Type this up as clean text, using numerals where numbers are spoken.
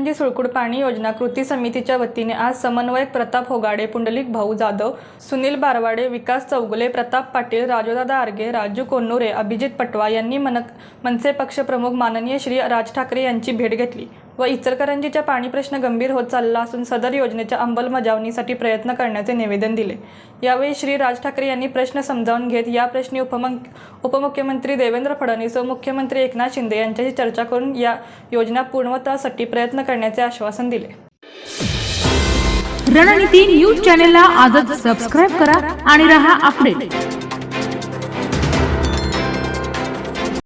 इचलकरंजी सुळकुड पाणी योजना कृती समितीच्या वतीने आज समन्वयक प्रताप होगाडे, पुंडलिक भाऊ जाधव, सुनील बारवाडे, विकास चौगुले, प्रताप पाटील, राजूदादा आर्गे, राजू कोन्नूरे, अभिजित पटवा यांनी मनसे पक्षप्रमुख माननीय श्री राज ठाकरे यांची भेट घेतली व इचलकरंजीचा पाणी प्रश्न गंभीर होत चालला असून सदर योजनेच्या अंमलबजावणीसाठी प्रयत्न करण्याचे निवेदन दिले। यावेळी श्री राज ठाकरे यांनी प्रश्न समजावून घेत या प्रश्नी उपमुख्यमंत्री देवेंद्र फडणवीस व मुख्यमंत्री एकनाथ शिंदे यांच्याशी चर्चा करून या योजना पूर्णत्वासाठी प्रयत्न करण्याचे आश्वासन दिले। रणनीती न्यूज चॅनलला आजच सबस्क्राइब करा आणि रहा अपडेट।